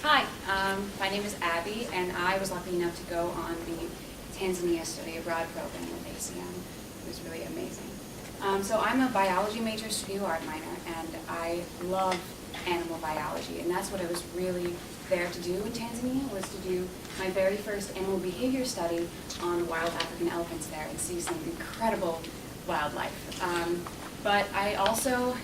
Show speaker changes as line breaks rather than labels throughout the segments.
Hi, my name is Abby, and I was lucky enough to go on the Tanzania study abroad program with ACM. It was really amazing. So I'm a biology major, studio art minor, and I love animal biology, and that's what I was really there to do in Tanzania, was to do my very first animal behavior study on wild African elephants there and see some incredible wildlife. But I also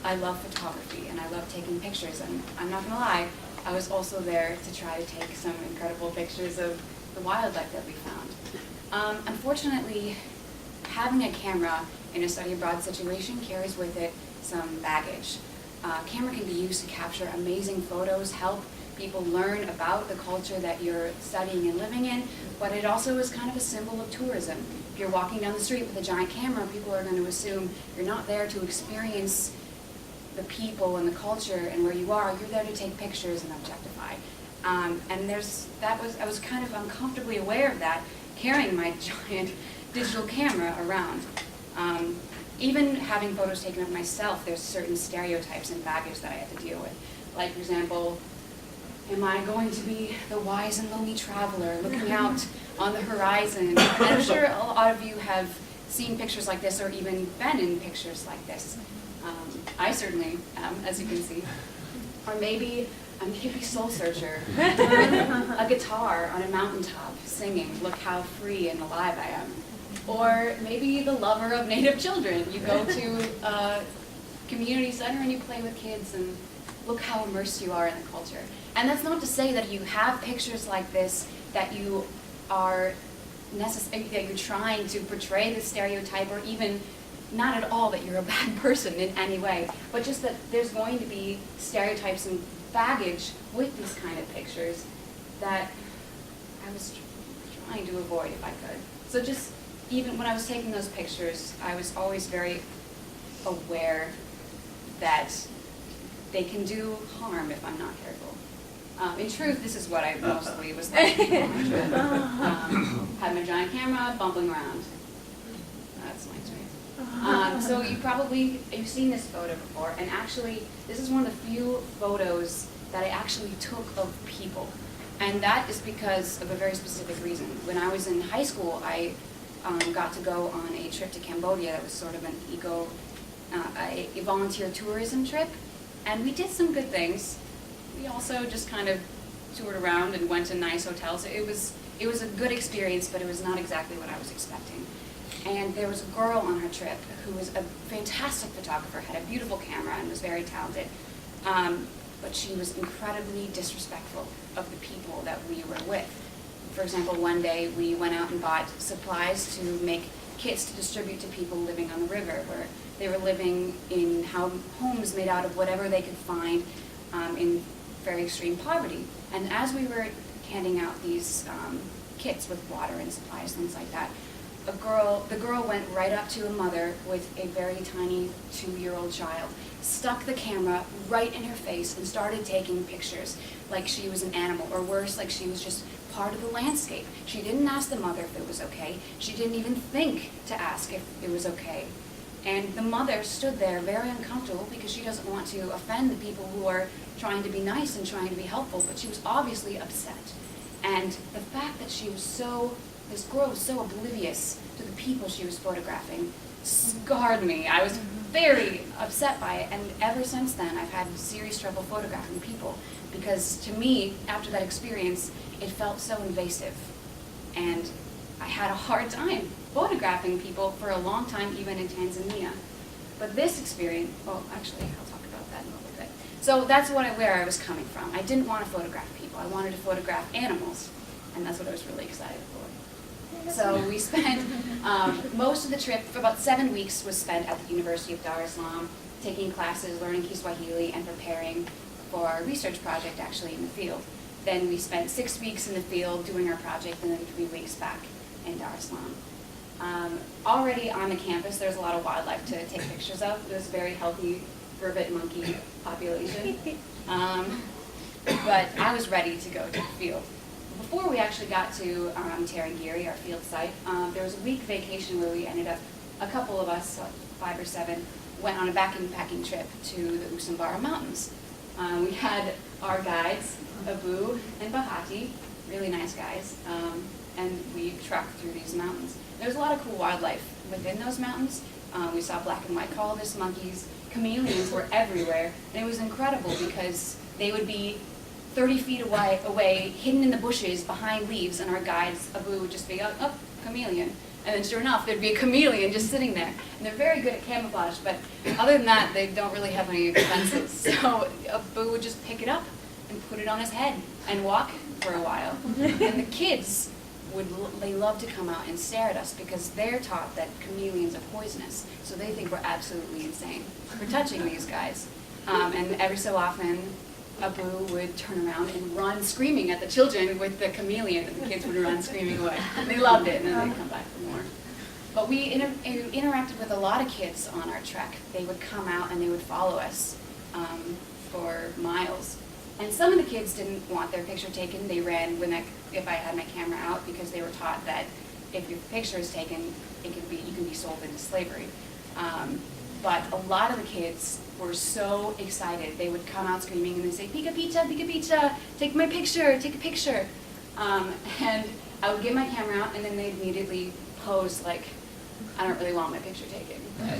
I love photography, and I love taking pictures, and I'm not going to lie, I was also there to try to take some incredible pictures of the wildlife that we found. Unfortunately, having a camera in a study abroad situation carries with it some baggage. Camera can be used to capture amazing photos, help people learn about the culture that you're studying and living in, but it also is kind of a symbol of tourism. If you're walking down the street with a giant camera, people are going to assume you're not there to experience the people and the culture and where you are. You're there to take pictures and objectify. And I was kind of uncomfortably aware of that, carrying my giant digital camera around. Even having photos taken of myself, there's certain stereotypes and baggage that I had to deal with. Like, for example, am I going to be the wise and lonely traveler looking out on the horizon? And I'm sure a lot of you have seen pictures like this or even been in pictures like this. I certainly am, as you can see. Or maybe I'm a hippie soul searcher with a guitar on a mountaintop singing, look how free and alive I am. Or maybe the lover of native children. You go to a community center and you play with kids and look how immersed you are in the culture. And that's not to say that you have pictures like this that you are that you're trying to portray the stereotype, or even not at all that you're a bad person in any way, but just that there's going to be stereotypes and baggage with these kind of pictures that I was trying to avoid if I could. So just even when I was taking those pictures, I was always very aware that they can do harm if I'm not careful. In truth, this is what I mostly was like on my trip. Had my giant camera, bumping around. That's my choice. So you've seen this photo before, and actually, this is one of the few photos that I actually took of people. And that is because of a very specific reason. When I was in high school, I got to go on a trip to Cambodia that was sort of a volunteer tourism trip. And we did some good things. We also just kind of toured around and went to nice hotels. It was a good experience, but it was not exactly what I was expecting. And there was a girl on her trip who was a fantastic photographer, had a beautiful camera, and was very talented. But she was incredibly disrespectful of the people that we were with. For example, one day we went out and bought supplies to make kits to distribute to people living on the river, where they were living in homes made out of whatever they could find in very extreme poverty. And as we were handing out these kits with water and supplies, things like that, the girl went right up to a mother with a very tiny 2-year-old child, stuck the camera right in her face and started taking pictures like she was an animal, or worse, like she was just part of the landscape. She didn't ask the mother if it was okay. She didn't even think to ask if it was okay. And the mother stood there very uncomfortable because she doesn't want to offend the people who are trying to be nice and trying to be helpful, but she was obviously upset. And the fact that this girl was so oblivious to the people she was photographing scarred me. I was very upset by it, and ever since then I've had serious trouble photographing people, because to me, after that experience, it felt so invasive. And I had a hard time photographing people for a long time, even in Tanzania. But this experience, well, actually, I'll talk about that in a little bit. So that's where I was coming from. I didn't want to photograph people. I wanted to photograph animals, and that's what I was really excited for. So we spent most of the trip, for about 7 weeks, was spent at the University of Dar es Salaam, taking classes, learning Kiswahili, and preparing for our research project actually in the field. Then we spent 6 weeks in the field doing our project, and then 3 weeks back in Dar es Salaam. Already on the campus, there's a lot of wildlife to take pictures of. There's a very healthy vervet monkey population. But I was ready to go to the field. Before we actually got to Tarangire, our field site, there was a week vacation where we ended up, a couple of us, 5 or 7, went on a backpacking trip to the Usambara Mountains. We had our guides, Abu and Bahati, really nice guys, and we trekked through these mountains. There was a lot of cool wildlife within those mountains. We saw black and white colobus monkeys, chameleons were everywhere, and it was incredible because they would be 30 feet away, hidden in the bushes behind leaves, and our guides, Abu, would just be, oh, chameleon. And then sure enough, there'd be a chameleon just sitting there. And they're very good at camouflage, but other than that, they don't really have any defenses. So Abu would just pick it up and put it on his head and walk for a while. And the kids, they love to come out and stare at us because they're taught that chameleons are poisonous. So they think we're absolutely insane for touching these guys. And every so often, Abu would turn around and run screaming at the children with the chameleon, and the kids would run screaming away. They loved it, and then they'd come back for more. But we interacted with a lot of kids on our trek. They would come out and they would follow us for miles. And some of the kids didn't want their picture taken. They ran if I had my camera out because they were taught that if your picture is taken, you can be sold into slavery. But a lot of the kids were so excited. They would come out screaming and they'd say, "Pika pizza, take my picture, take a picture." And I would get my camera out and then they'd immediately pose like, "I don't really want my picture taken, but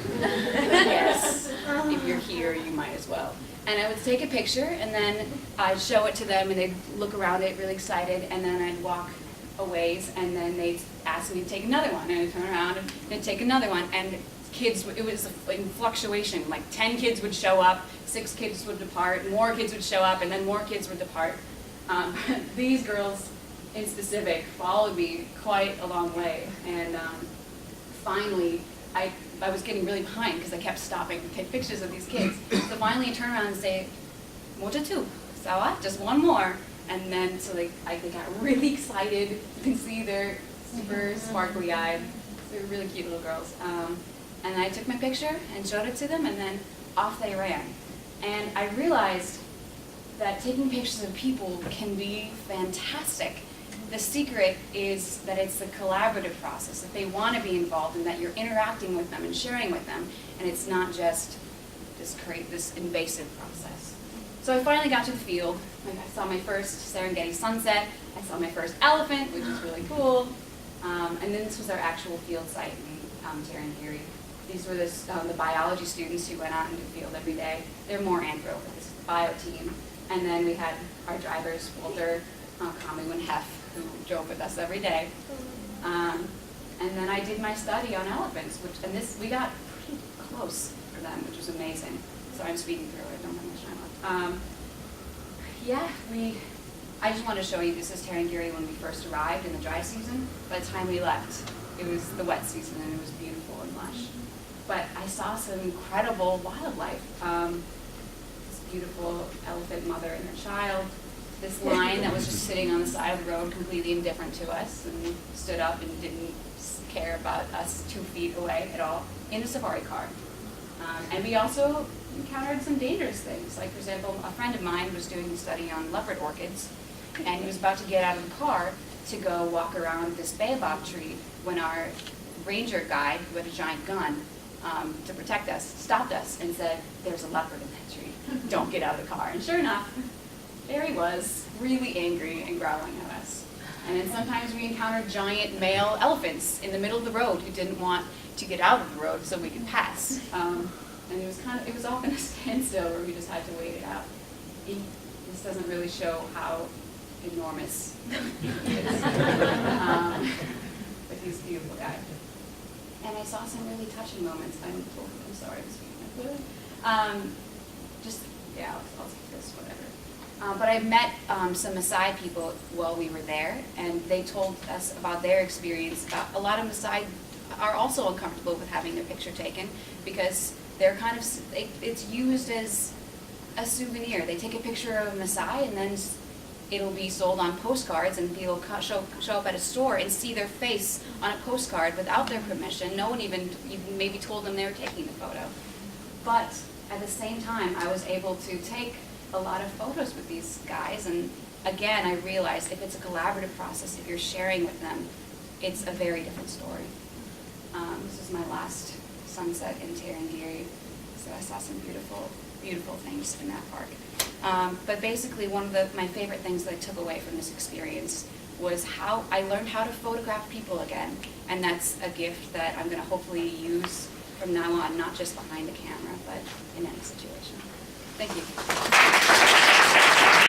yes, if you're here, you might as well." And I would take a picture and then I'd show it to them and they'd look around it really excited, and then I'd walk a ways and then they'd ask me to take another one, and I'd turn around and they'd take another one. And kids, it was in fluctuation, like 10 kids would show up, 6 kids would depart, more kids would show up, and then more kids would depart. These girls in specific followed me quite a long way, and finally I was getting really behind because I kept stopping to take pictures of these kids. So finally I turned around and say, "Moja tu, sawa, just one more." And then so they got really excited. You can see they're super sparkly eyed. They're really cute little girls. And I took my picture and showed it to them, and then off they ran. And I realized that taking pictures of people can be fantastic. The secret is that it's a collaborative process, that they want to be involved and that you're interacting with them and sharing with them, and it's not just this invasive process. So I finally got to the field. I saw my first Serengeti sunset. I saw my first elephant, which was really cool. And then this was our actual field site in Tarangire. These were the biology students who went out into the field every day. They're more anthro, but this is the bio team. And then we had our drivers, Walter, Kamu, and Hef, who drove with us every day. And then I did my study on elephants, and we got pretty close for them, which was amazing. So I'm speeding through it, I don't have much time left. I just want to show you, this is Tarangire when we first arrived in the dry season. By the time we left, it was the wet season and it was beautiful and lush. But I saw some incredible wildlife. This beautiful elephant mother and her child. This lion that was just sitting on the side of the road, completely indifferent to us, and stood up and didn't care about us 2 feet away at all, in a safari car. And we also encountered some dangerous things. Like, for example, a friend of mine was doing a study on leopard orchids, and he was about to get out of the car to go walk around this baobab tree when our ranger guide, who had a giant gun to protect us, stopped us and said, "There's a leopard in that tree. Don't get out of the car." And sure enough, there he was, really angry and growling at us. And then sometimes we encountered giant male elephants in the middle of the road who didn't want to get out of the road so we could pass. And it was often a standstill where we just had to wait it out. This doesn't really show how enormous he is. But he's a beautiful guy. And I saw some really touching moments. I'm sorry, I'm speaking my food. I'll skip this, whatever. But I met some Maasai people while we were there, and they told us about their experience. A lot of Maasai are also uncomfortable with having their picture taken because they're it's used as a souvenir. They take a picture of a Maasai and then it'll be sold on postcards, and people show up at a store and see their face on a postcard without their permission. No one even maybe told them they were taking the photo. But at the same time, I was able to take a lot of photos with these guys, and again, I realized if it's a collaborative process, if you're sharing with them, it's a very different story. This is my last sunset in Tarangire, so I saw some beautiful, beautiful things in that park. But basically, one of my favorite things that I took away from this experience was how I learned how to photograph people again. And that's a gift that I'm going to hopefully use from now on, not just behind the camera, but in any situation. Thank you.